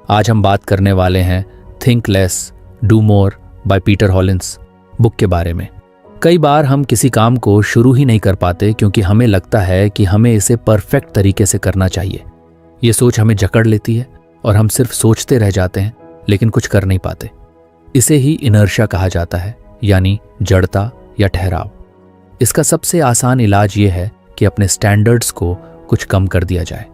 आज हम बात करने वाले हैं think less do more by Peter Hollins book के बारे में। कई बार हम किसी काम को शुरू ही नहीं कर पाते क्योंकि हमें लगता है कि हमें इसे परफेक्ट तरीके से करना चाहिए। ये सोच हमें जकड़ लेती है और हम सिर्फ सोचते रह जाते हैं लेकिन कुछ कर नहीं पाते। इसे ही इनर्शिया कहा जाता है, यानी जड़ता या ठहराव। इसका सबसे आसान इलाज ये है कि अपने स्टैंडर्ड्स को कुछ कम कर दिया जाए।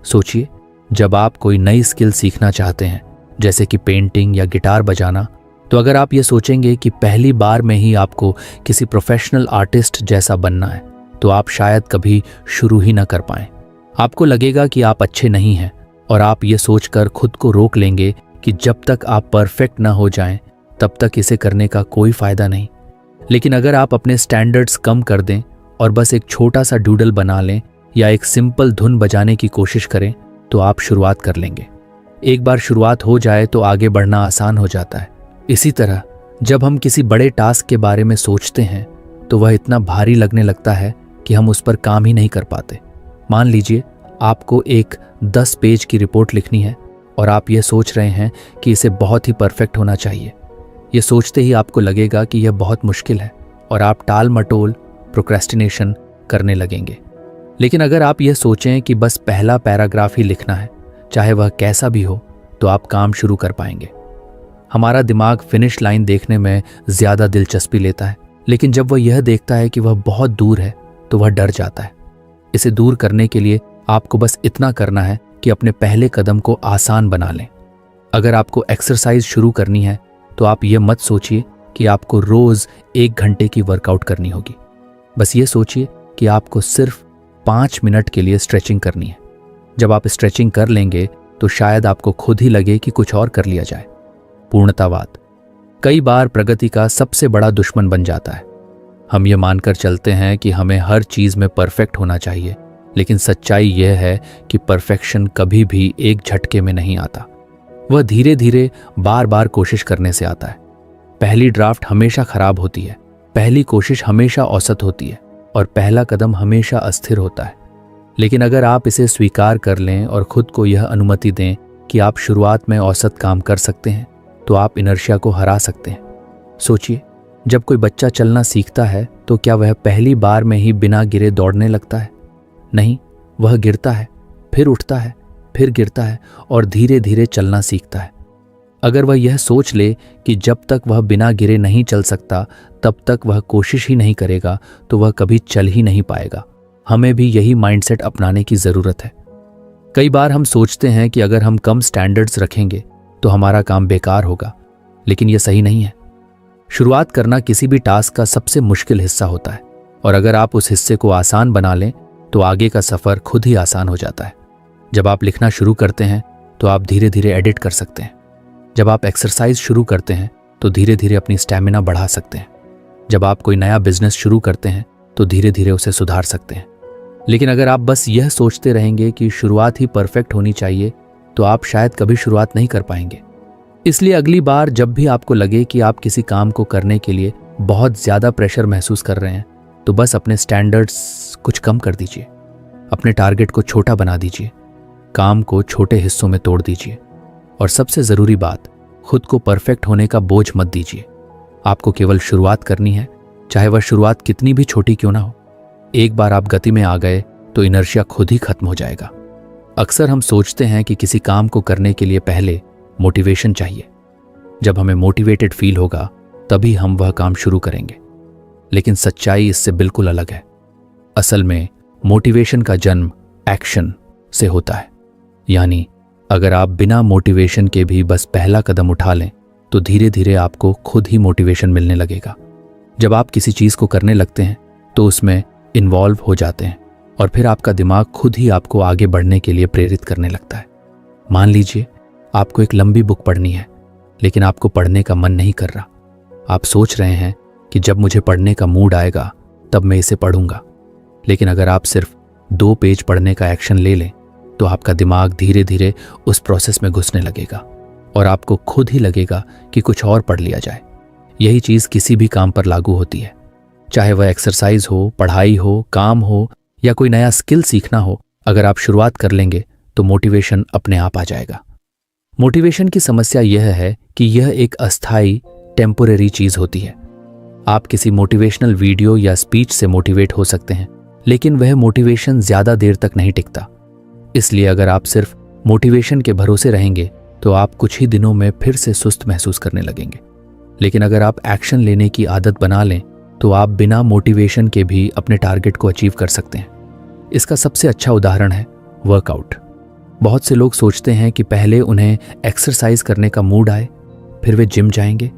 सोचिए, जब आप कोई नई स्किल सीखना चाहते हैं, जैसे कि पेंटिंग या गिटार बजाना, तो अगर आप ये सोचेंगे कि पहली बार में ही आपको किसी प्रोफेशनल आर्टिस्ट जैसा बनना है, तो आप शायद कभी शुरू ही ना कर पाएं। आपको लगेगा कि आप अच्छे नहीं हैं और आप ये सोचकर खुद को रोक लेंगे कि जब तक आप परफेक्ट ना हो जाएं, तब तक इसे करने का कोई फायदा नहीं। लेकिन अगर आप अपने स्टैंडर्ड्स कम कर दें और बस एक छोटा सा डूडल बना लें या एक सिंपल धुन बजाने की कोशिश करें, तो आप शुरुआत कर लेंगे। एक बार शुरुआत हो जाए तो आगे बढ़ना आसान हो जाता है। इसी तरह जब हम किसी बड़े टास्क के बारे में सोचते हैं तो वह इतना भारी लगने लगता है कि हम उस पर काम ही नहीं कर पाते। मान लीजिए आपको एक 10 पेज की रिपोर्ट लिखनी है और आप ये सोच रहे हैं कि इसे बहुत ही परफेक्ट होना चाहिए। ये सोचते ही आपको लगेगा कि यह बहुत मुश्किल है और आप टाल मटोल प्रोक्रेस्टिनेशन करने लगेंगे। लेकिन अगर आप यह सोचें कि बस पहला पैराग्राफ ही लिखना है, चाहे वह कैसा भी हो, तो आप काम शुरू कर पाएंगे। हमारा दिमाग फिनिश लाइन देखने में ज़्यादा दिलचस्पी लेता है, लेकिन जब वह यह देखता है कि वह बहुत दूर है तो वह डर जाता है। इसे दूर करने के लिए आपको बस इतना करना है कि अपने पहले कदम को आसान बना लें। अगर आपको एक्सरसाइज शुरू करनी है तो आप ये मत सोचिए कि आपको रोज़ 1 घंटे की वर्कआउट करनी होगी। बस ये सोचिए कि आपको सिर्फ 5 मिनट के लिए स्ट्रेचिंग करनी है। जब आप स्ट्रेचिंग कर लेंगे तो शायद आपको खुद ही लगे कि कुछ और कर लिया जाए। पूर्णतावाद कई बार प्रगति का सबसे बड़ा दुश्मन बन जाता है। हम ये मानकर चलते हैं कि हमें हर चीज़ में परफेक्ट होना चाहिए, लेकिन सच्चाई यह है कि परफेक्शन कभी भी एक झटके में नहीं आता। वह धीरे धीरे बार बार कोशिश करने से आता है। पहली ड्राफ्ट हमेशा खराब होती है, पहली कोशिश हमेशा औसत होती है और पहला कदम हमेशा अस्थिर होता है। लेकिन अगर आप इसे स्वीकार कर लें और खुद को यह अनुमति दें कि आप शुरुआत में औसत काम कर सकते हैं, तो आप इनर्शिया को हरा सकते हैं। सोचिए, जब कोई बच्चा चलना सीखता है तो क्या वह पहली बार में ही बिना गिरे दौड़ने लगता है? नहीं, वह गिरता है, फिर उठता है, फिर गिरता है और धीरे धीरे चलना सीखता है। अगर वह यह सोच ले कि जब तक वह बिना गिरे नहीं चल सकता तब तक वह कोशिश ही नहीं करेगा, तो वह कभी चल ही नहीं पाएगा। हमें भी यही माइंडसेट अपनाने की ज़रूरत है। कई बार हम सोचते हैं कि अगर हम कम स्टैंडर्ड्स रखेंगे तो हमारा काम बेकार होगा, लेकिन यह सही नहीं है। शुरुआत करना किसी भी टास्क का सबसे मुश्किल हिस्सा होता है और अगर आप उस हिस्से को आसान बना लें तो आगे का सफ़र खुद ही आसान हो जाता है। जब आप लिखना शुरू करते हैं तो आप धीरे धीरे एडिट कर सकते हैं। जब आप एक्सरसाइज शुरू करते हैं तो धीरे धीरे अपनी स्टैमिना बढ़ा सकते हैं। जब आप कोई नया बिजनेस शुरू करते हैं तो धीरे धीरे उसे सुधार सकते हैं। लेकिन अगर आप बस यह सोचते रहेंगे कि शुरुआत ही परफेक्ट होनी चाहिए, तो आप शायद कभी शुरुआत नहीं कर पाएंगे। इसलिए अगली बार जब भी आपको लगे कि आप किसी काम को करने के लिए बहुत ज़्यादा प्रेशर महसूस कर रहे हैं, तो बस अपने स्टैंडर्ड्स कुछ कम कर दीजिए। अपने टारगेट को छोटा बना दीजिए, काम को छोटे हिस्सों में तोड़ दीजिए और सबसे ज़रूरी बात, खुद को परफेक्ट होने का बोझ मत दीजिए। आपको केवल शुरुआत करनी है, चाहे वह शुरुआत कितनी भी छोटी क्यों ना हो। एक बार आप गति में आ गए तो इनर्शिया खुद ही खत्म हो जाएगा। अक्सर हम सोचते हैं कि किसी काम को करने के लिए पहले मोटिवेशन चाहिए। जब हमें मोटिवेटेड फील होगा तभी हम वह काम शुरू करेंगे, लेकिन सच्चाई इससे बिल्कुल अलग है। असल में मोटिवेशन का जन्म एक्शन से होता है। यानी अगर आप बिना मोटिवेशन के भी बस पहला कदम उठा लें तो धीरे धीरे आपको खुद ही मोटिवेशन मिलने लगेगा। जब आप किसी चीज़ को करने लगते हैं तो उसमें इन्वॉल्व हो जाते हैं और फिर आपका दिमाग खुद ही आपको आगे बढ़ने के लिए प्रेरित करने लगता है। मान लीजिए आपको एक लंबी बुक पढ़नी है, लेकिन आपको पढ़ने का मन नहीं कर रहा। आप सोच रहे हैं कि जब मुझे पढ़ने का मूड आएगा तब मैं इसे पढ़ूंगा। लेकिन अगर आप सिर्फ 2 पेज पढ़ने का एक्शन ले लें तो आपका दिमाग धीरे धीरे उस प्रोसेस में घुसने लगेगा और आपको खुद ही लगेगा कि कुछ और पढ़ लिया जाए। यही चीज़ किसी भी काम पर लागू होती है, चाहे वह एक्सरसाइज हो, पढ़ाई हो, काम हो या कोई नया स्किल सीखना हो। अगर आप शुरुआत कर लेंगे तो मोटिवेशन अपने आप आ जाएगा। मोटिवेशन की समस्या यह है कि यह एक अस्थायी टेम्पोरेरी चीज होती है। आप किसी मोटिवेशनल वीडियो या स्पीच से मोटिवेट हो सकते हैं, लेकिन वह मोटिवेशन ज्यादा देर तक नहीं टिकता। इसलिए अगर आप सिर्फ मोटिवेशन के भरोसे रहेंगे तो आप कुछ ही दिनों में फिर से सुस्त महसूस करने लगेंगे। लेकिन अगर आप एक्शन लेने की आदत बना लें तो आप बिना मोटिवेशन के भी अपने टारगेट को अचीव कर सकते हैं। इसका सबसे अच्छा उदाहरण है वर्कआउट। बहुत से लोग सोचते हैं कि पहले उन्हें एक्सरसाइज करने का मूड आए, फिर वे जिम जाएंगे।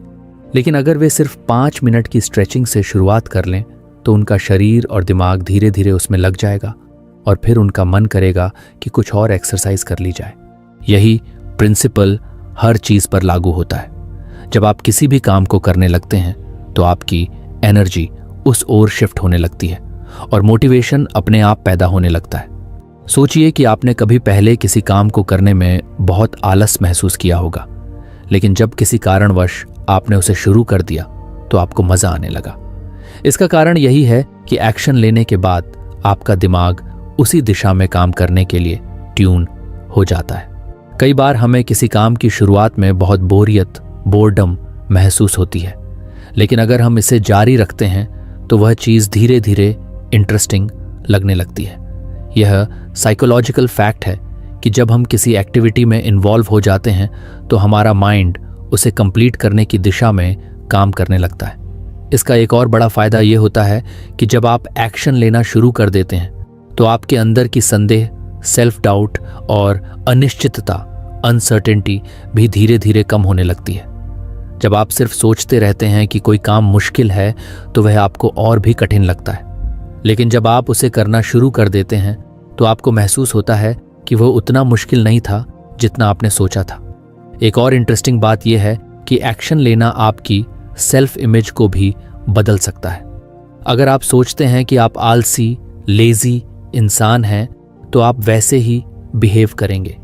लेकिन अगर वे सिर्फ 5 मिनट की स्ट्रेचिंग से शुरुआत कर लें तो उनका शरीर और दिमाग धीरे धीरे उसमें लग जाएगा और फिर उनका मन करेगा कि कुछ और एक्सरसाइज कर ली जाए। यही प्रिंसिपल हर चीज पर लागू होता है। जब आप किसी भी काम को करने लगते हैं तो आपकी एनर्जी उस ओर शिफ्ट होने लगती है और मोटिवेशन अपने आप पैदा होने लगता है। सोचिए कि आपने कभी पहले किसी काम को करने में बहुत आलस महसूस किया होगा, लेकिन जब किसी कारणवश आपने उसे शुरू कर दिया तो आपको मजा आने लगा। इसका कारण यही है कि एक्शन लेने के बाद आपका दिमाग उसी दिशा में काम करने के लिए ट्यून हो जाता है। कई बार हमें किसी काम की शुरुआत में बहुत बोर्डम महसूस होती है, लेकिन अगर हम इसे जारी रखते हैं तो वह चीज धीरे धीरे इंटरेस्टिंग लगने लगती है। यह साइकोलॉजिकल फैक्ट है कि जब हम किसी एक्टिविटी में इन्वॉल्व हो जाते हैं तो हमारा माइंड उसे कंप्लीट करने की दिशा में काम करने लगता है। इसका एक और बड़ा फायदा यह होता है कि जब आप एक्शन लेना शुरू कर देते हैं तो आपके अंदर की संदेह, सेल्फ डाउट और अनिश्चितता, अनसर्टेनिटी भी धीरे धीरे कम होने लगती है। जब आप सिर्फ सोचते रहते हैं कि कोई काम मुश्किल है तो वह आपको और भी कठिन लगता है, लेकिन जब आप उसे करना शुरू कर देते हैं तो आपको महसूस होता है कि वह उतना मुश्किल नहीं था जितना आपने सोचा था। एक और इंटरेस्टिंग बात यह है कि एक्शन लेना आपकी सेल्फ इमेज को भी बदल सकता है। अगर आप सोचते हैं कि आप आलसी, लेजी इंसान हैं तो आप वैसे ही बिहेव करेंगे।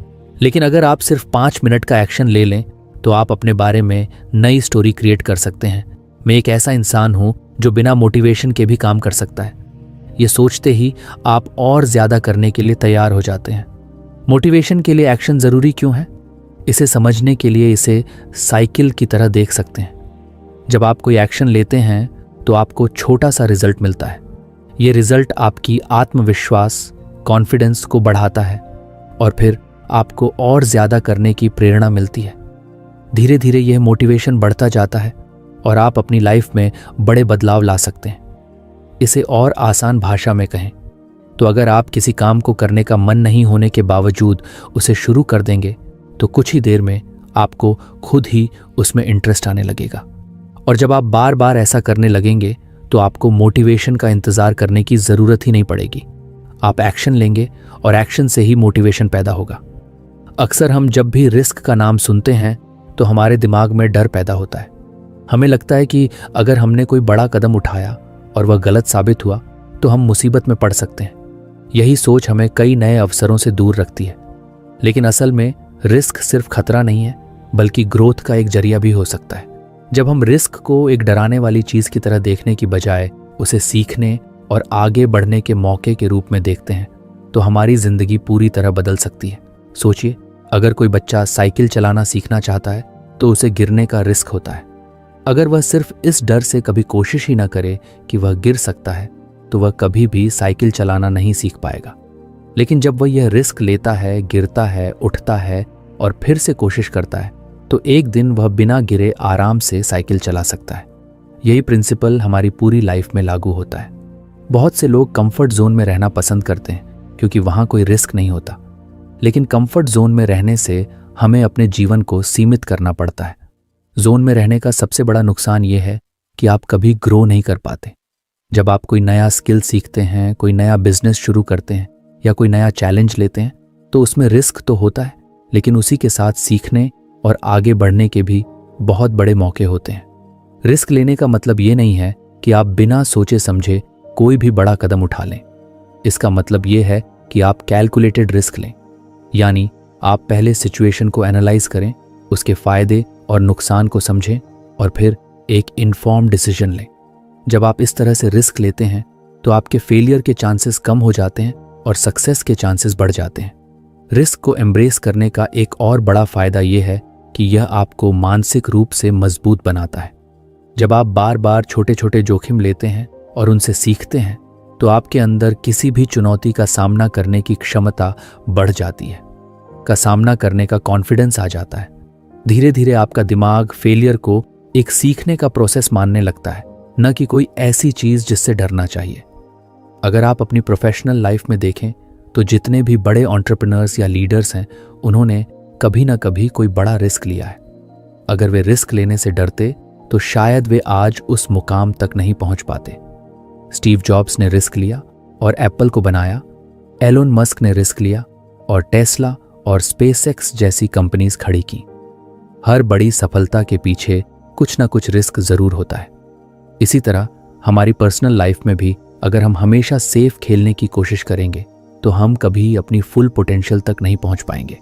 लेकिन अगर आप सिर्फ 5 मिनट का एक्शन ले लें तो आप अपने बारे में नई स्टोरी क्रिएट कर सकते हैं। मैं एक ऐसा इंसान हूं जो बिना मोटिवेशन के भी काम कर सकता है। ये सोचते ही आप और ज्यादा करने के लिए तैयार हो जाते हैं। मोटिवेशन के लिए एक्शन जरूरी क्यों है? इसे समझने के लिए इसे साइकिल की तरह देख सकते हैं। जब आप कोई एक्शन लेते हैं तो आपको छोटा सा रिजल्ट मिलता है। ये रिजल्ट आपकी आत्मविश्वास, कॉन्फिडेंस को बढ़ाता है और फिर आपको और ज्यादा करने की प्रेरणा मिलती है। धीरे धीरे यह मोटिवेशन बढ़ता जाता है और आप अपनी लाइफ में बड़े बदलाव ला सकते हैं। इसे और आसान भाषा में कहें तो अगर आप किसी काम को करने का मन नहीं होने के बावजूद उसे शुरू कर देंगे तो कुछ ही देर में आपको खुद ही उसमें इंटरेस्ट आने लगेगा। और जब आप बार बार ऐसा करने लगेंगे तो आपको मोटिवेशन का इंतजार करने की जरूरत ही नहीं पड़ेगी। आप एक्शन लेंगे और एक्शन से ही मोटिवेशन पैदा होगा। अक्सर हम जब भी रिस्क का नाम सुनते हैं तो हमारे दिमाग में डर पैदा होता है। हमें लगता है कि अगर हमने कोई बड़ा कदम उठाया और वह गलत साबित हुआ तो हम मुसीबत में पड़ सकते हैं। यही सोच हमें कई नए अवसरों से दूर रखती है। लेकिन असल में रिस्क सिर्फ खतरा नहीं है, बल्कि ग्रोथ का एक जरिया भी हो सकता है। जब हम रिस्क को एक डराने वाली चीज की तरह देखने की बजाय उसे सीखने और आगे बढ़ने के मौके के रूप में देखते हैं तो हमारी जिंदगी पूरी तरह बदल सकती है। सोचिए, अगर कोई बच्चा साइकिल चलाना सीखना चाहता है तो उसे गिरने का रिस्क होता है। अगर वह सिर्फ इस डर से कभी कोशिश ही ना करे कि वह गिर सकता है तो वह कभी भी साइकिल चलाना नहीं सीख पाएगा। लेकिन जब वह यह रिस्क लेता है, गिरता है, उठता है और फिर से कोशिश करता है तो एक दिन वह बिना गिरे आराम से साइकिल चला सकता है। यही प्रिंसिपल हमारी पूरी लाइफ में लागू होता है। बहुत से लोग कंफर्ट जोन में रहना पसंद करते हैं क्योंकि वहां कोई रिस्क नहीं होता। लेकिन कंफर्ट जोन में रहने से हमें अपने जीवन को सीमित करना पड़ता है। जोन में रहने का सबसे बड़ा नुकसान यह है कि आप कभी ग्रो नहीं कर पाते। जब आप कोई नया स्किल सीखते हैं, कोई नया बिजनेस शुरू करते हैं या कोई नया चैलेंज लेते हैं तो उसमें रिस्क तो होता है, लेकिन उसी के साथ सीखने और आगे बढ़ने के भी बहुत बड़े मौके होते हैं। रिस्क लेने का मतलब ये नहीं है कि आप बिना सोचे समझे कोई भी बड़ा कदम उठा लें। इसका मतलब ये है कि आप कैलकुलेटेड रिस्क लें, यानी आप पहले सिचुएशन को एनालाइज करें, उसके फायदे और नुकसान को समझें और फिर एक इन्फॉर्म डिसीजन लें। जब आप इस तरह से रिस्क लेते हैं तो आपके फेलियर के चांसेस कम हो जाते हैं और सक्सेस के चांसेस बढ़ जाते हैं। रिस्क को एम्ब्रेस करने का एक और बड़ा फायदा यह है कि यह आपको मानसिक रूप से मजबूत बनाता है। जब आप बार बार छोटे छोटे जोखिम लेते हैं और उनसे सीखते हैं तो आपके अंदर किसी भी चुनौती का सामना करने की क्षमता बढ़ जाती है, का सामना करने का कॉन्फिडेंस आ जाता है। धीरे धीरे आपका दिमाग फेलियर को एक सीखने का प्रोसेस मानने लगता है, न कि कोई ऐसी चीज जिससे डरना चाहिए। अगर आप अपनी प्रोफेशनल लाइफ में देखें तो जितने भी बड़े एंटरप्रेन्योर्स या लीडर्स हैं, उन्होंने कभी ना कभी कोई बड़ा रिस्क लिया है। अगर वे रिस्क लेने से डरते तो शायद वे आज उस मुकाम तक नहीं पहुंच पाते। स्टीव जॉब्स ने रिस्क लिया और एप्पल को बनाया, एलोन मस्क ने रिस्क लिया और टेस्ला और स्पेसएक्स जैसी कंपनीज खड़ी की। हर बड़ी सफलता के पीछे कुछ ना कुछ रिस्क जरूर होता है। इसी तरह हमारी पर्सनल लाइफ में भी अगर हम हमेशा सेफ खेलने की कोशिश करेंगे तो हम कभी अपनी फुल पोटेंशियल तक नहीं पहुंच पाएंगे।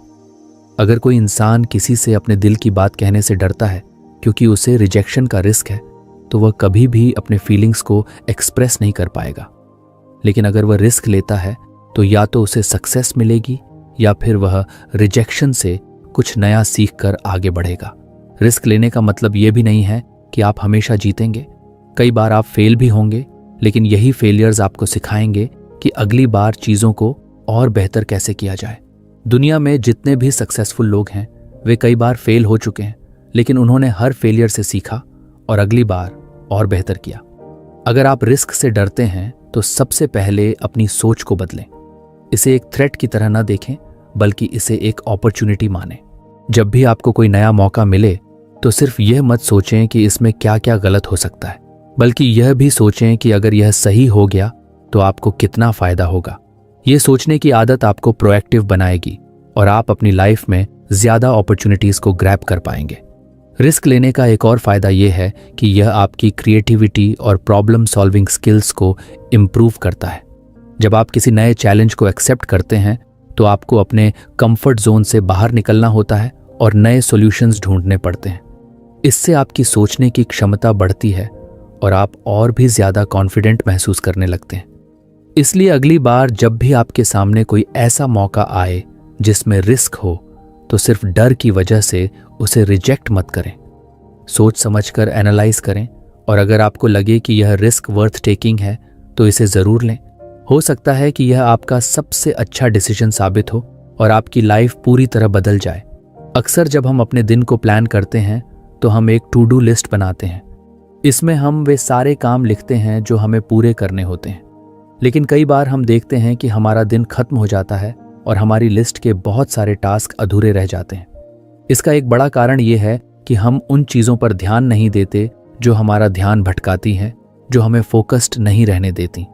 अगर कोई इंसान किसी से अपने दिल की बात कहने से डरता है क्योंकि उसे रिजेक्शन का रिस्क है, तो वह कभी भी अपने फीलिंग्स को एक्सप्रेस नहीं कर पाएगा। लेकिन अगर वह रिस्क लेता है तो या तो उसे सक्सेस मिलेगी या फिर वह रिजेक्शन से कुछ नया सीख कर आगे बढ़ेगा। रिस्क लेने का मतलब यह भी नहीं है कि आप हमेशा जीतेंगे। कई बार आप फेल भी होंगे, लेकिन यही फेलियर्स आपको सिखाएंगे कि अगली बार चीज़ों को और बेहतर कैसे किया जाए। दुनिया में जितने भी सक्सेसफुल लोग हैं वे कई बार फेल हो चुके हैं, लेकिन उन्होंने हर फेलियर से सीखा और अगली बार और बेहतर किया। अगर आप रिस्क से डरते हैं तो सबसे पहले अपनी सोच को बदलें। इसे एक थ्रेट की तरह न देखें, बल्कि इसे एक अपॉर्चुनिटी मानें। जब भी आपको कोई नया मौका मिले तो सिर्फ यह मत सोचें कि इसमें क्या क्या गलत हो सकता है, बल्कि यह भी सोचें कि अगर यह सही हो गया तो आपको कितना फायदा होगा। यह सोचने की आदत आपको प्रोएक्टिव बनाएगी और आप अपनी लाइफ में ज्यादा अपॉर्चुनिटीज को ग्रैब कर पाएंगे। रिस्क लेने का एक और फायदा यह है कि यह आपकी क्रिएटिविटी और प्रॉब्लम सॉल्विंग स्किल्स को इम्प्रूव करता है। जब आप किसी नए चैलेंज को एक्सेप्ट करते हैं तो आपको अपने कंफर्ट जोन से बाहर निकलना होता है और नए सॉल्यूशंस ढूंढने पड़ते हैं। इससे आपकी सोचने की क्षमता बढ़ती है और आप और भी ज्यादा कॉन्फिडेंट महसूस करने लगते हैं। इसलिए अगली बार जब भी आपके सामने कोई ऐसा मौका आए जिसमें रिस्क हो तो सिर्फ डर की वजह से उसे रिजेक्ट मत करें। सोच समझकर एनालाइज करें और अगर आपको लगे कि यह रिस्क वर्थ टेकिंग है तो इसे ज़रूर लें। हो सकता है कि यह आपका सबसे अच्छा डिसीजन साबित हो और आपकी लाइफ पूरी तरह बदल जाए। अक्सर जब हम अपने दिन को प्लान करते हैं तो हम एक टू डू लिस्ट बनाते हैं। इसमें हम वे सारे काम लिखते हैं जो हमें पूरे करने होते हैं, लेकिन कई बार हम देखते हैं कि हमारा दिन खत्म हो जाता है और हमारी लिस्ट के बहुत सारे टास्क अधूरे रह जाते हैं। इसका एक बड़ा कारण यह है कि हम उन चीज़ों पर ध्यान नहीं देते जो हमारा ध्यान भटकाती हैं, जो हमें फोकस्ड नहीं रहने देती।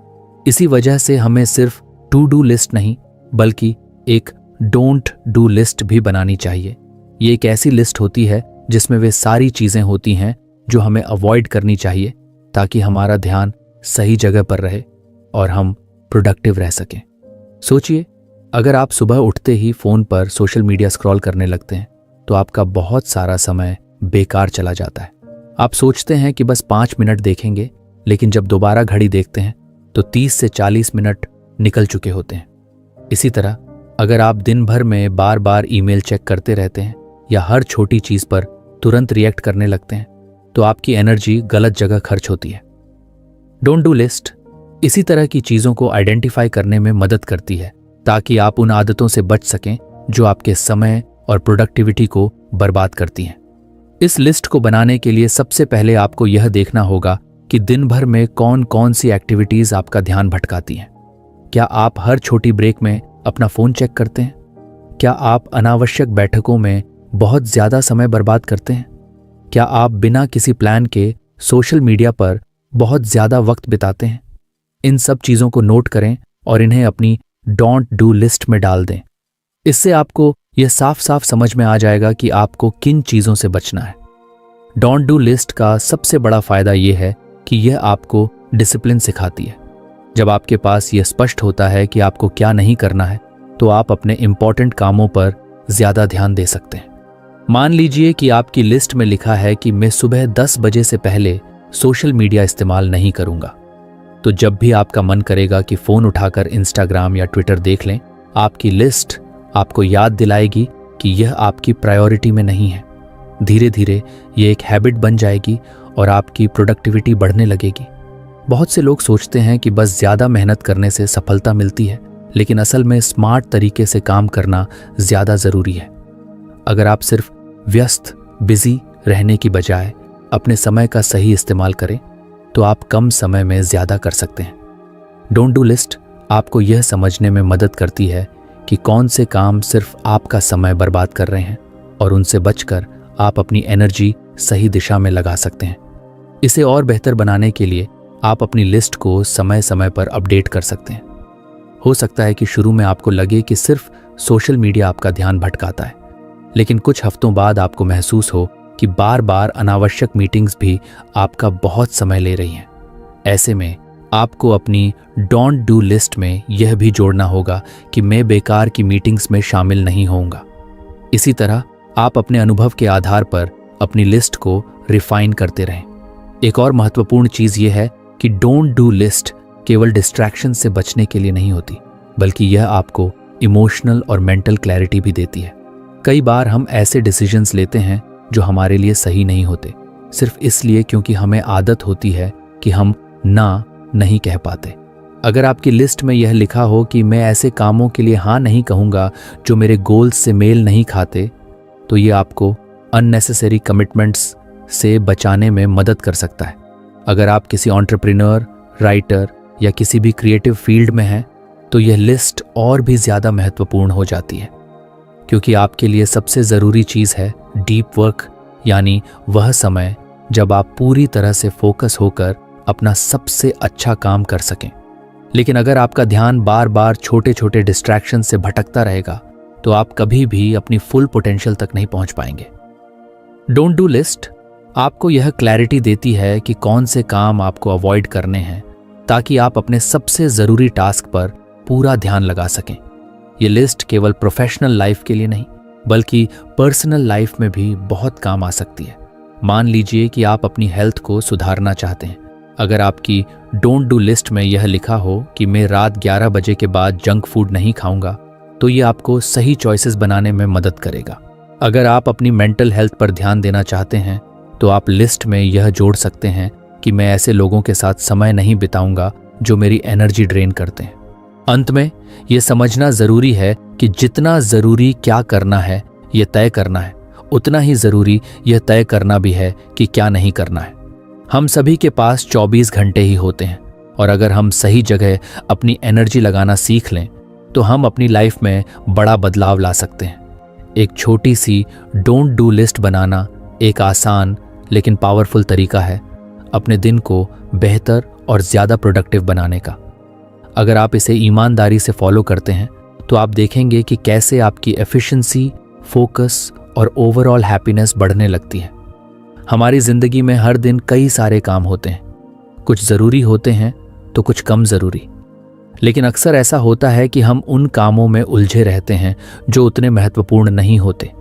इसी वजह से हमें सिर्फ टू डू लिस्ट नहीं बल्कि एक डोंट डू लिस्ट भी बनानी चाहिए। ये एक ऐसी लिस्ट होती है जिसमें वे सारी चीज़ें होती हैं जो हमें अवॉइड करनी चाहिए ताकि हमारा ध्यान सही जगह पर रहे और हम प्रोडक्टिव रह सकें। सोचिए, अगर आप सुबह उठते ही फ़ोन पर सोशल मीडिया स्क्रॉल करने लगते हैं तो आपका बहुत सारा समय बेकार चला जाता है। आप सोचते हैं कि बस 5 मिनट देखेंगे, लेकिन जब दोबारा घड़ी देखते हैं तो 30 से 40 मिनट निकल चुके होते हैं। इसी तरह अगर आप दिन भर में बार बार ईमेल चेक करते रहते हैं या हर छोटी चीज़ पर तुरंत रिएक्ट करने लगते हैं तो आपकी एनर्जी गलत जगह खर्च होती है। डोंट डू लिस्ट इसी तरह की चीज़ों को आइडेंटिफाई करने में मदद करती है ताकि आप उन आदतों से बच सकें जो आपके समय और प्रोडक्टिविटी को बर्बाद करती हैं। इस लिस्ट को बनाने के लिए सबसे पहले आपको यह देखना होगा कि दिन भर में कौन कौन सी एक्टिविटीज़ आपका ध्यान भटकाती हैं। क्या आप हर छोटी ब्रेक में अपना फ़ोन चेक करते हैं? क्या आप अनावश्यक बैठकों में बहुत ज़्यादा समय बर्बाद करते हैं? क्या आप बिना किसी प्लान के सोशल मीडिया पर बहुत ज़्यादा वक्त बिताते हैं? इन सब चीज़ों को नोट करें और इन्हें अपनी डोंट डू लिस्ट में डाल दें। इससे आपको यह साफ साफ समझ में आ जाएगा कि आपको किन चीज़ों से बचना है। डोंट डू लिस्ट का सबसे बड़ा फायदा यह है कि यह आपको डिसिप्लिन सिखाती है। जब आपके पास यह स्पष्ट होता है कि आपको क्या नहीं करना है तो आप अपने इंपॉर्टेंट कामों पर ज़्यादा ध्यान दे सकते हैं। मान लीजिए कि आपकी लिस्ट में लिखा है कि मैं सुबह 10 बजे से पहले सोशल मीडिया इस्तेमाल नहीं करूंगा, तो जब भी आपका मन करेगा कि फ़ोन उठाकर इंस्टाग्राम या ट्विटर देख लें, आपकी लिस्ट आपको याद दिलाएगी कि यह आपकी प्रायोरिटी में नहीं है। धीरे धीरे ये एक हैबिट बन जाएगी और आपकी प्रोडक्टिविटी बढ़ने लगेगी। बहुत से लोग सोचते हैं कि बस ज़्यादा मेहनत करने से सफलता मिलती है, लेकिन असल में स्मार्ट तरीके से काम करना ज़्यादा ज़रूरी है। अगर आप सिर्फ व्यस्त बिजी रहने की बजाय अपने समय का सही इस्तेमाल करें तो आप कम समय में ज़्यादा कर सकते हैं। डोंट डू लिस्ट आपको यह समझने में मदद करती है कि कौन से काम सिर्फ आपका समय बर्बाद कर रहे हैं और उनसे बचकर आप अपनी एनर्जी सही दिशा में लगा सकते हैं। इसे और बेहतर बनाने के लिए आप अपनी लिस्ट को समय समय पर अपडेट कर सकते हैं। हो सकता है कि शुरू में आपको लगे कि सिर्फ सोशल मीडिया आपका ध्यान भटकाता है, लेकिन कुछ हफ्तों बाद आपको महसूस हो कि बार बार अनावश्यक मीटिंग्स भी आपका बहुत समय ले रही हैं। ऐसे में आपको अपनी डोंट डू लिस्ट में यह भी जोड़ना होगा कि मैं बेकार की मीटिंग्स में शामिल नहीं होऊंगा। इसी तरह आप अपने अनुभव के आधार पर अपनी लिस्ट को रिफाइन करते रहें। एक और महत्वपूर्ण चीज़ यह है कि डोंट डू लिस्ट केवल डिस्ट्रैक्शन से बचने के लिए नहीं होती, बल्कि यह आपको इमोशनल और मेंटल क्लैरिटी भी देती है। कई बार हम ऐसे डिसीजंस लेते हैं जो हमारे लिए सही नहीं होते, सिर्फ इसलिए क्योंकि हमें आदत होती है कि हम ना नहीं कह पाते। अगर आपकी लिस्ट में यह लिखा हो कि मैं ऐसे कामों के लिए हाँ नहीं कहूँगा जो मेरे गोल्स से मेल नहीं खाते, तो ये आपको अननेसेसरी कमिटमेंट्स से बचाने में मदद कर सकता है। अगर आप किसी एंटरप्रेन्योर, राइटर या किसी भी क्रिएटिव फील्ड में हैं, तो यह लिस्ट और भी ज़्यादा महत्वपूर्ण हो जाती है, क्योंकि आपके लिए सबसे ज़रूरी चीज़ है डीप वर्क, यानी वह समय जब आप पूरी तरह से फोकस होकर अपना सबसे अच्छा काम कर सकें। लेकिन अगर आपका ध्यान बार बार छोटे छोटे डिस्ट्रैक्शन से भटकता रहेगा तो आप कभी भी अपनी फुल पोटेंशियल तक नहीं पहुंच पाएंगे। डोंट डू लिस्ट आपको यह क्लैरिटी देती है कि कौन से काम आपको अवॉइड करने हैं, ताकि आप अपने सबसे ज़रूरी टास्क पर पूरा ध्यान लगा सकें। ये लिस्ट केवल प्रोफेशनल लाइफ के लिए नहीं, बल्कि पर्सनल लाइफ में भी बहुत काम आ सकती है। मान लीजिए कि आप अपनी हेल्थ को सुधारना चाहते हैं। अगर आपकी डोंट डू लिस्ट में यह लिखा हो कि मैं रात 11 बजे के बाद जंक फूड नहीं खाऊंगा, तो ये आपको सही चॉइसेस बनाने में मदद करेगा। अगर आप अपनी मेंटल हेल्थ पर ध्यान देना चाहते हैं, तो आप लिस्ट में यह जोड़ सकते हैं कि मैं ऐसे लोगों के साथ समय नहीं बिताऊंगा जो मेरी एनर्जी ड्रेन करते हैं। अंत में यह समझना ज़रूरी है कि जितना ज़रूरी क्या करना है यह तय करना है, उतना ही ज़रूरी यह तय करना भी है कि क्या नहीं करना है। हम सभी के पास 24 घंटे ही होते हैं, और अगर हम सही जगह अपनी एनर्जी लगाना सीख लें तो हम अपनी लाइफ में बड़ा बदलाव ला सकते हैं। एक छोटी सी डोंट डू लिस्ट बनाना एक आसान लेकिन पावरफुल तरीका है अपने दिन को बेहतर और ज़्यादा प्रोडक्टिव बनाने का। अगर आप इसे ईमानदारी से फॉलो करते हैं तो आप देखेंगे कि कैसे आपकी एफिशिएंसी, फोकस और ओवरऑल हैप्पीनेस बढ़ने लगती है। हमारी ज़िंदगी में हर दिन कई सारे काम होते हैं, कुछ ज़रूरी होते हैं तो कुछ कम ज़रूरी, लेकिन अक्सर ऐसा होता है कि हम उन कामों में उलझे रहते हैं जो उतने महत्वपूर्ण नहीं होते,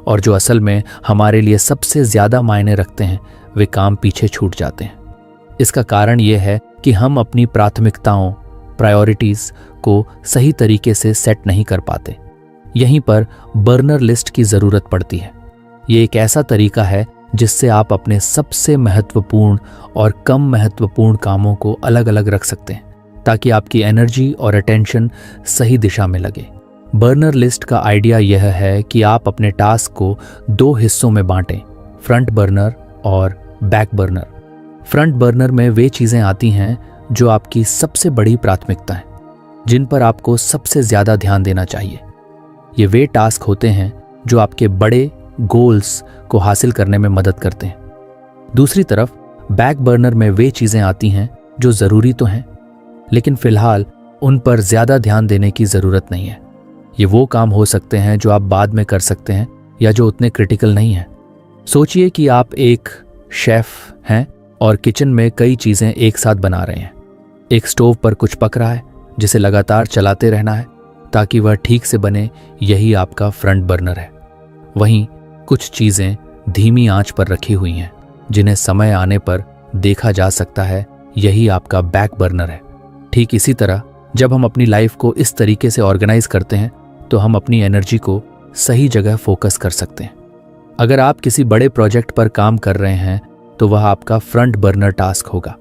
और जो असल में हमारे लिए सबसे ज़्यादा मायने रखते हैं वे काम पीछे छूट जाते हैं। इसका कारण ये है कि हम अपनी प्राथमिकताओं, प्रायोरिटीज़ को सही तरीके से सेट नहीं कर पाते। यहीं पर बर्नर लिस्ट की ज़रूरत पड़ती है। ये एक ऐसा तरीका है जिससे आप अपने सबसे महत्वपूर्ण और कम महत्वपूर्ण कामों को अलग अलग रख सकते हैं, ताकि आपकी एनर्जी और अटेंशन सही दिशा में लगे। बर्नर लिस्ट का आइडिया यह है कि आप अपने टास्क को 2 हिस्सों में बांटें, फ्रंट बर्नर और बैक बर्नर। फ्रंट बर्नर में वे चीज़ें आती हैं जो आपकी सबसे बड़ी प्राथमिकता है, जिन पर आपको सबसे ज़्यादा ध्यान देना चाहिए। ये वे टास्क होते हैं जो आपके बड़े गोल्स को हासिल करने में मदद करते हैं। दूसरी तरफ बैक बर्नर में वे चीज़ें आती हैं जो ज़रूरी तो हैं, लेकिन फ़िलहाल उन पर ज़्यादा ध्यान देने की ज़रूरत नहीं है। ये वो काम हो सकते हैं जो आप बाद में कर सकते हैं या जो उतने क्रिटिकल नहीं हैं। सोचिए कि आप एक शेफ़ हैं और किचन में कई चीज़ें एक साथ बना रहे हैं। एक स्टोव पर कुछ पक रहा है जिसे लगातार चलाते रहना है ताकि वह ठीक से बने, यही आपका फ्रंट बर्नर है। वहीं कुछ चीज़ें धीमी आंच पर रखी हुई हैं जिन्हें समय आने पर देखा जा सकता है, यही आपका बैक बर्नर है। ठीक इसी तरह जब हम अपनी लाइफ को इस तरीके से ऑर्गेनाइज करते हैं तो हम अपनी एनर्जी को सही जगह फोकस कर सकते हैं। अगर आप किसी बड़े प्रोजेक्ट पर काम कर रहे हैं तो वह आपका फ्रंट बर्नर टास्क होगा।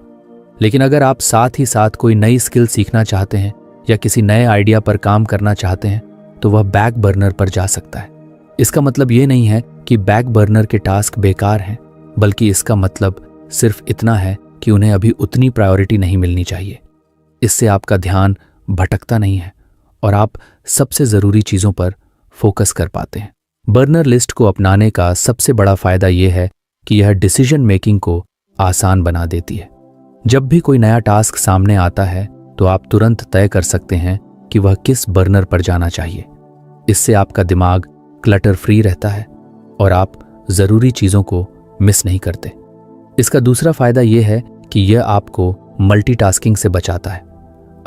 लेकिन अगर आप साथ ही साथ कोई नई स्किल सीखना चाहते हैं या किसी नए आइडिया पर काम करना चाहते हैं तो वह बैक बर्नर पर जा सकता है। इसका मतलब ये नहीं है कि बैक बर्नर के टास्क बेकार हैं, बल्कि इसका मतलब सिर्फ इतना है कि उन्हें अभी उतनी प्रायोरिटी नहीं मिलनी चाहिए। इससे आपका ध्यान भटकता नहीं है और आप सबसे ज़रूरी चीज़ों पर फोकस कर पाते हैं। बर्नर लिस्ट को अपनाने का सबसे बड़ा फायदा यह है कि यह डिसीजन मेकिंग को आसान बना देती है। जब भी कोई नया टास्क सामने आता है तो आप तुरंत तय कर सकते हैं कि वह किस बर्नर पर जाना चाहिए। इससे आपका दिमाग क्लटर फ्री रहता है और आप ज़रूरी चीज़ों को मिस नहीं करते। इसका दूसरा फायदा यह है कि यह आपको मल्टीटास्किंग से बचाता है।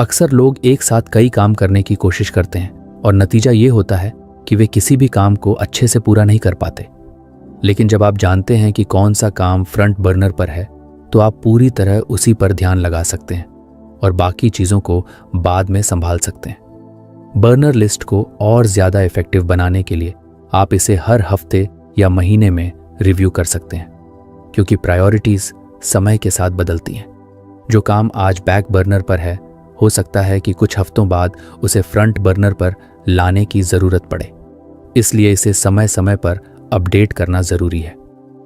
अक्सर लोग एक साथ कई काम करने की कोशिश करते हैं और नतीजा ये होता है कि वे किसी भी काम को अच्छे से पूरा नहीं कर पाते। लेकिन जब आप जानते हैं कि कौन सा काम फ्रंट बर्नर पर है तो आप पूरी तरह उसी पर ध्यान लगा सकते हैं और बाकी चीज़ों को बाद में संभाल सकते हैं। बर्नर लिस्ट को और ज़्यादा इफेक्टिव बनाने के लिए आप इसे हर हफ्ते या महीने में रिव्यू कर सकते हैं, क्योंकि प्रायोरिटीज़ समय के साथ बदलती हैं। जो काम आज बैक बर्नर पर है हो सकता है कि कुछ हफ्तों बाद उसे फ्रंट बर्नर पर लाने की ज़रूरत पड़े। इसलिए इसे समय समय पर अपडेट करना ज़रूरी है।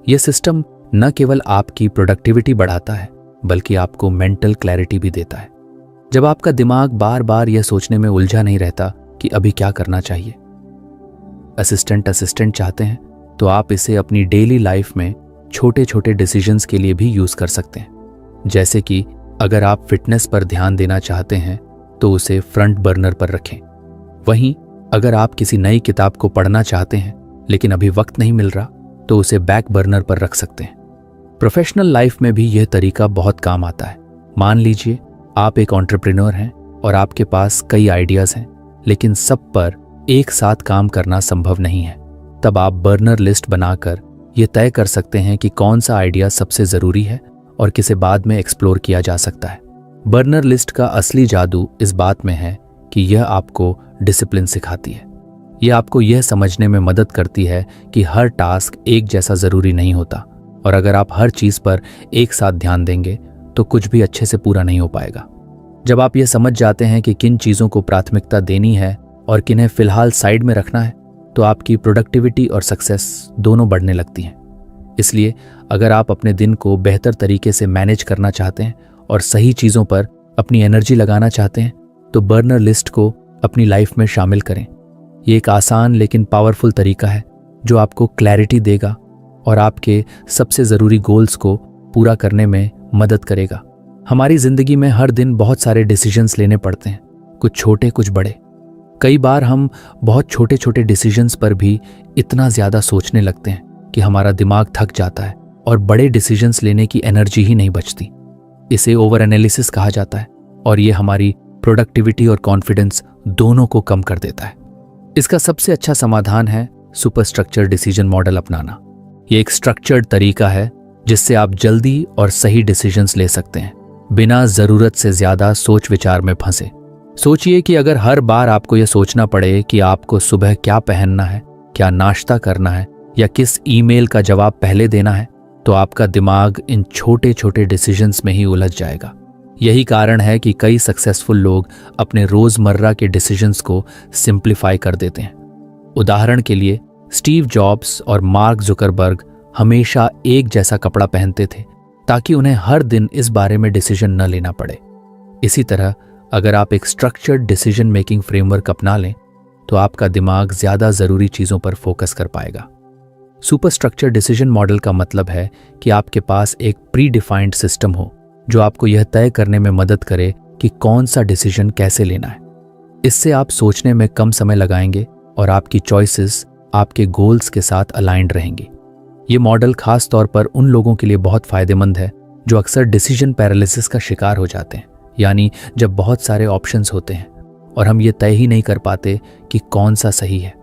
यह सिस्टम न केवल आपकी प्रोडक्टिविटी बढ़ाता है बल्कि आपको मेंटल क्लैरिटी भी देता है। जब आपका दिमाग बार बार यह सोचने में उलझा नहीं रहता कि अभी क्या करना चाहिए। असिस्टेंट चाहते हैं तो आप इसे अपनी डेली लाइफ में छोटे छोटे डिसीजंस के लिए भी यूज़ कर सकते हैं। जैसे कि अगर आप फिटनेस पर ध्यान देना चाहते हैं तो उसे फ्रंट बर्नर पर रखें। वहीं अगर आप किसी नई किताब को पढ़ना चाहते हैं लेकिन अभी वक्त नहीं मिल रहा तो उसे बैक बर्नर पर रख सकते हैं। प्रोफेशनल लाइफ में भी यह तरीका बहुत काम आता है। मान लीजिए आप एक एंटरप्रेन्योर हैं और आपके पास कई आइडियाज़ हैं, लेकिन सब पर एक साथ काम करना संभव नहीं है। तब आप बर्नर लिस्ट बनाकर यह तय कर सकते हैं कि कौन सा आइडिया सबसे ज़रूरी है और किसे बाद में एक्सप्लोर किया जा सकता है। बर्नर लिस्ट का असली जादू इस बात में है कि यह आपको डिसिप्लिन सिखाती है। यह आपको यह समझने में मदद करती है कि हर टास्क एक जैसा ज़रूरी नहीं होता और अगर आप हर चीज़ पर एक साथ ध्यान देंगे तो कुछ भी अच्छे से पूरा नहीं हो पाएगा। जब आप यह समझ जाते हैं कि किन चीज़ों को प्राथमिकता देनी है और किन्हें फ़िलहाल साइड में रखना है तो आपकी प्रोडक्टिविटी और सक्सेस दोनों बढ़ने लगती हैं। इसलिए अगर आप अपने दिन को बेहतर तरीके से मैनेज करना चाहते हैं और सही चीज़ों पर अपनी एनर्जी लगाना चाहते हैं तो बर्नर लिस्ट को अपनी लाइफ में शामिल करें। ये एक आसान लेकिन पावरफुल तरीका है जो आपको क्लैरिटी देगा और आपके सबसे ज़रूरी गोल्स को पूरा करने में मदद करेगा। हमारी ज़िंदगी में हर दिन बहुत सारे डिसीजंस लेने पड़ते हैं, कुछ छोटे कुछ बड़े। कई बार हम बहुत छोटे छोटे डिसीजंस पर भी इतना ज़्यादा सोचने लगते हैं कि हमारा दिमाग थक जाता है और बड़े डिसीजंस लेने की एनर्जी ही नहीं बचती। इसे ओवर एनालिसिस कहा जाता है और ये हमारी प्रोडक्टिविटी और कॉन्फिडेंस दोनों को कम कर देता है। इसका सबसे अच्छा समाधान है सुपर स्ट्रक्चर डिसीजन मॉडल अपनाना। ये एक स्ट्रक्चर्ड तरीका है जिससे आप जल्दी और सही डिसीजंस ले सकते हैं बिना ज़रूरत से ज़्यादा सोच विचार में फंसे। सोचिए कि अगर हर बार आपको यह सोचना पड़े कि आपको सुबह क्या पहनना है, क्या नाश्ता करना है या किस ईमेल का जवाब पहले देना है, तो आपका दिमाग इन छोटे छोटे डिसीजंस में ही उलझ जाएगा। यही कारण है कि कई सक्सेसफुल लोग अपने रोज़मर्रा के डिसीजंस को सिंप्लीफाई कर देते हैं। उदाहरण के लिए स्टीव जॉब्स और मार्क जुकरबर्ग हमेशा एक जैसा कपड़ा पहनते थे ताकि उन्हें हर दिन इस बारे में डिसीजन न लेना पड़े। इसी तरह अगर आप एक स्ट्रक्चर्ड डिसीजन मेकिंग फ्रेमवर्क अपना लें तो आपका दिमाग ज़्यादा ज़रूरी चीज़ों पर फोकस कर पाएगा। सुपर स्ट्रक्चर डिसीजन मॉडल का मतलब है कि आपके पास एक प्री डिफाइंड सिस्टम हो जो आपको यह तय करने में मदद करे कि कौन सा डिसीजन कैसे लेना है। इससे आप सोचने में कम समय लगाएंगे और आपकी चॉइसेस आपके गोल्स के साथ अलाइंड रहेंगी। ये मॉडल खास तौर पर उन लोगों के लिए बहुत फायदेमंद है जो अक्सर डिसीजन पैरालिसिस का शिकार हो जाते हैं, यानी जब बहुत सारे ऑप्शंस होते हैं और हम ये तय ही नहीं कर पाते कि कौन सा सही है।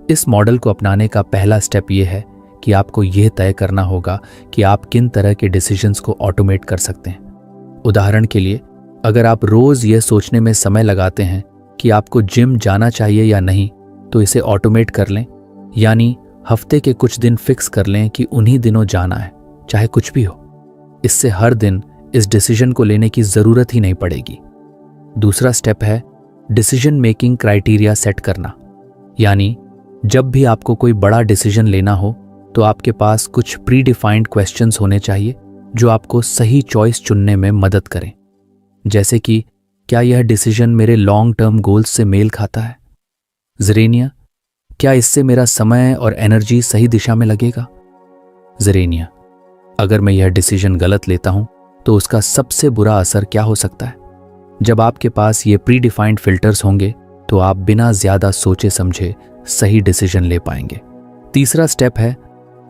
इस मॉडल को अपनाने का पहला स्टेप ये है कि आपको यह तय करना होगा कि आप किन तरह के डिसीजंस को ऑटोमेट कर सकते हैं। उदाहरण के लिए अगर आप रोज़ ये सोचने में समय लगाते हैं कि आपको जिम जाना चाहिए या नहीं, तो इसे ऑटोमेट कर लें, यानी हफ्ते के कुछ दिन फिक्स कर लें कि उन्हीं दिनों जाना है, चाहे कुछ भी हो। इससे हर दिन इस डिसीजन को लेने की ज़रूरत ही नहीं पड़ेगी। दूसरा स्टेप है डिसीजन मेकिंग क्राइटेरिया सेट करना, यानी जब भी आपको कोई बड़ा डिसीजन लेना हो तो आपके पास कुछ प्री डिफाइंड क्वेश्चंस होने चाहिए जो आपको सही चॉइस चुनने में मदद करें। जैसे कि क्या यह डिसीजन मेरे लॉन्ग टर्म गोल्स से मेल खाता है? ज़ेरेनिया, क्या इससे मेरा समय और एनर्जी सही दिशा में लगेगा? ज़ेरेनिया, अगर मैं यह डिसीजन गलत लेता हूं तो उसका सबसे बुरा असर क्या हो सकता है? जब आपके पास ये प्री डिफाइंड फिल्टर्स होंगे तो आप बिना ज्यादा सोचे समझे सही डिसीजन ले पाएंगे। तीसरा स्टेप है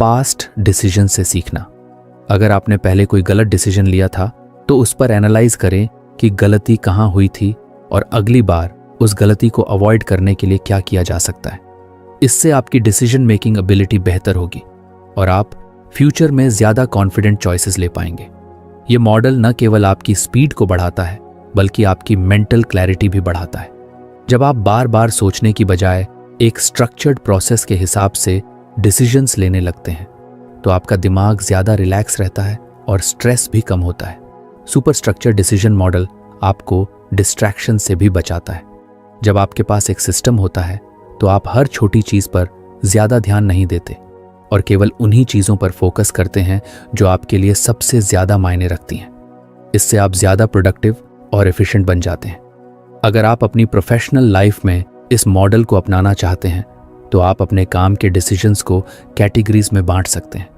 पास्ट डिसीजन से सीखना। अगर आपने पहले कोई गलत डिसीजन लिया था तो उस पर एनालाइज करें कि गलती कहाँ हुई थी और अगली बार उस गलती को अवॉइड करने के लिए क्या किया जा सकता है। इससे आपकी डिसीजन मेकिंग एबिलिटी बेहतर होगी और आप फ्यूचर में ज्यादा कॉन्फिडेंट चॉइसेस ले पाएंगे। ये मॉडल न केवल आपकी स्पीड को बढ़ाता है बल्कि आपकी मेंटल क्लैरिटी भी बढ़ाता है। जब आप बार बार सोचने की बजाय एक स्ट्रक्चर्ड प्रोसेस के हिसाब से डिसीजंस लेने लगते हैं तो आपका दिमाग ज्यादा रिलैक्स रहता है और स्ट्रेस भी कम होता है। सुपर स्ट्रक्चर्ड डिसीजन मॉडल आपको डिस्ट्रैक्शन से भी बचाता है। जब आपके पास एक सिस्टम होता है तो आप हर छोटी चीज पर ज्यादा ध्यान नहीं देते और केवल उन्हीं चीजों पर फोकस करते हैं जो आपके लिए सबसे ज्यादा मायने रखती हैं। इससे आप ज्यादा प्रोडक्टिव और एफिशिएंट बन जाते हैं। अगर आप अपनी प्रोफेशनल लाइफ में इस मॉडल को अपनाना चाहते हैं तो आप अपने काम के डिसीजंस को कैटेगरीज में बांट सकते हैं,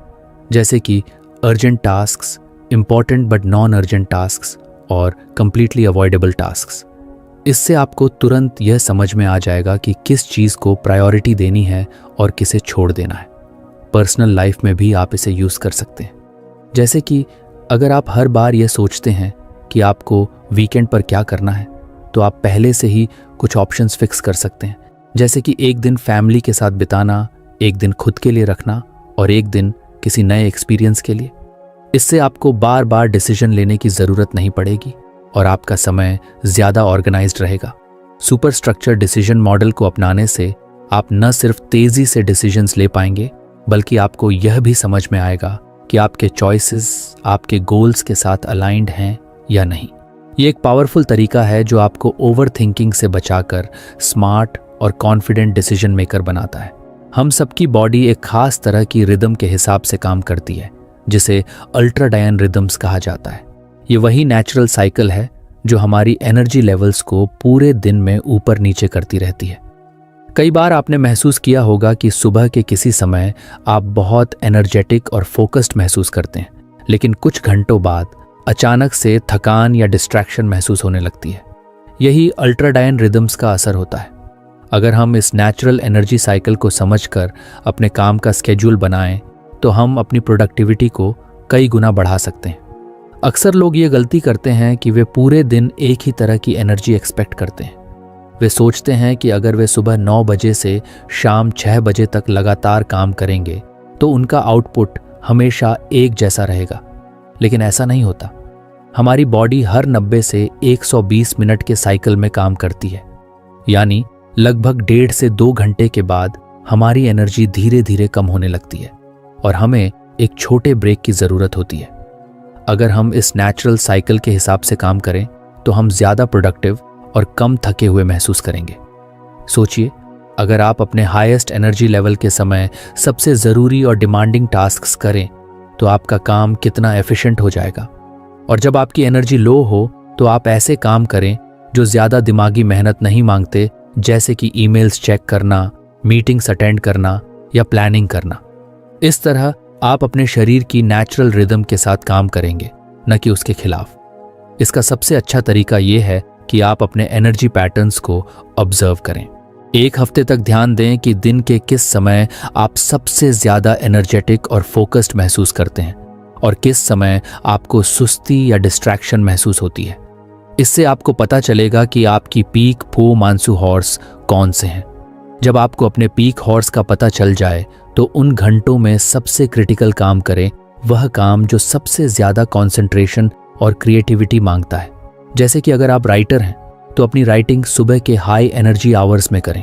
जैसे कि urgent tasks, important but non urgent tasks और कंप्लीटली अवॉइडेबल टास्क्स। इससे आपको तुरंत यह समझ में आ जाएगा कि किस चीज़ को प्रायोरिटी देनी है और किसे छोड़ देना है। पर्सनल लाइफ में भी आप इसे यूज़ कर सकते हैं, जैसे कि अगर आप हर बार यह सोचते हैं कि आपको वीकेंड पर क्या करना है तो आप पहले से ही कुछ ऑप्शंस फिक्स कर सकते हैं, जैसे कि एक दिन फैमिली के साथ बिताना, एक दिन खुद के लिए रखना और एक दिन किसी नए एक्सपीरियंस के लिए। इससे आपको बार बार डिसीजन लेने की ज़रूरत नहीं पड़ेगी और आपका समय ज़्यादा ऑर्गेनाइज्ड रहेगा। सुपर स्ट्रक्चर डिसीजन मॉडल को अपनाने से आप न सिर्फ तेज़ी से डिसीजंस ले पाएंगे बल्कि आपको यह भी समझ में आएगा कि आपके चॉइसेस आपके गोल्स के साथ अलाइंड हैं या नहीं। ये एक पावरफुल तरीका है जो आपको ओवर थिंकिंग से बचाकर स्मार्ट और कॉन्फिडेंट डिसीजन मेकर बनाता है। हम सबकी बॉडी एक खास तरह की रिदम के हिसाब से काम करती है जिसे अल्ट्राडायन रिदम्स कहा जाता है। ये वही नेचुरल साइकिल है जो हमारी एनर्जी लेवल्स को पूरे दिन में ऊपर नीचे करती रहती है। कई बार आपने महसूस किया होगा कि सुबह के किसी समय आप बहुत एनर्जेटिक और फोकस्ड महसूस करते हैं, लेकिन कुछ घंटों बाद अचानक से थकान या डिस्ट्रैक्शन महसूस होने लगती है। यही अल्ट्राडायन रिदम्स का असर होता है। अगर हम इस नेचुरल एनर्जी साइकिल को समझकर अपने काम का स्केड्यूल बनाएं तो हम अपनी प्रोडक्टिविटी को कई गुना बढ़ा सकते हैं। अक्सर लोग ये गलती करते हैं कि वे पूरे दिन एक ही तरह की एनर्जी एक्सपेक्ट करते हैं। वे सोचते हैं कि अगर वे सुबह 9 बजे से शाम 6 बजे तक लगातार काम करेंगे तो उनका आउटपुट हमेशा एक जैसा रहेगा, लेकिन ऐसा नहीं होता। हमारी बॉडी हर 90 से 120 मिनट के साइकिल में काम करती है, यानी लगभग 1.5 से 2 घंटे के बाद हमारी एनर्जी धीरे धीरे कम होने लगती है और हमें एक छोटे ब्रेक की ज़रूरत होती है। अगर हम इस नेचुरल साइकिल के हिसाब से काम करें तो हम ज़्यादा प्रोडक्टिव और कम थके हुए महसूस करेंगे। सोचिए, अगर आप अपने हाईएस्ट एनर्जी लेवल के समय सबसे ज़रूरी और डिमांडिंग टास्क्स करें तो आपका काम कितना एफिशिएंट हो जाएगा। और जब आपकी एनर्जी लो हो तो आप ऐसे काम करें जो ज़्यादा दिमागी मेहनत नहीं मांगते, जैसे कि ईमेल्स चेक करना, मीटिंग्स अटेंड करना या प्लानिंग करना। इस तरह आप अपने शरीर की नेचुरल रिदम के साथ काम करेंगे, न कि उसके खिलाफ। इसका सबसे अच्छा तरीका यह है कि आप अपने एनर्जी पैटर्न्स को ऑब्जर्व करें। एक हफ्ते तक ध्यान दें कि दिन के किस समय आप सबसे ज्यादा एनर्जेटिक और फोकस्ड महसूस करते हैं और किस समय आपको सुस्ती या डिस्ट्रैक्शन महसूस होती है। इससे आपको पता चलेगा कि आपकी पीक फो मानसू हॉर्स कौन से हैं। जब आपको अपने पीक हॉर्स का पता चल जाए तो उन घंटों में सबसे क्रिटिकल काम करें, वह काम जो सबसे ज्यादा कंसंट्रेशन और क्रिएटिविटी मांगता है। जैसे कि अगर आप राइटर हैं तो अपनी राइटिंग सुबह के हाई एनर्जी आवर्स में करें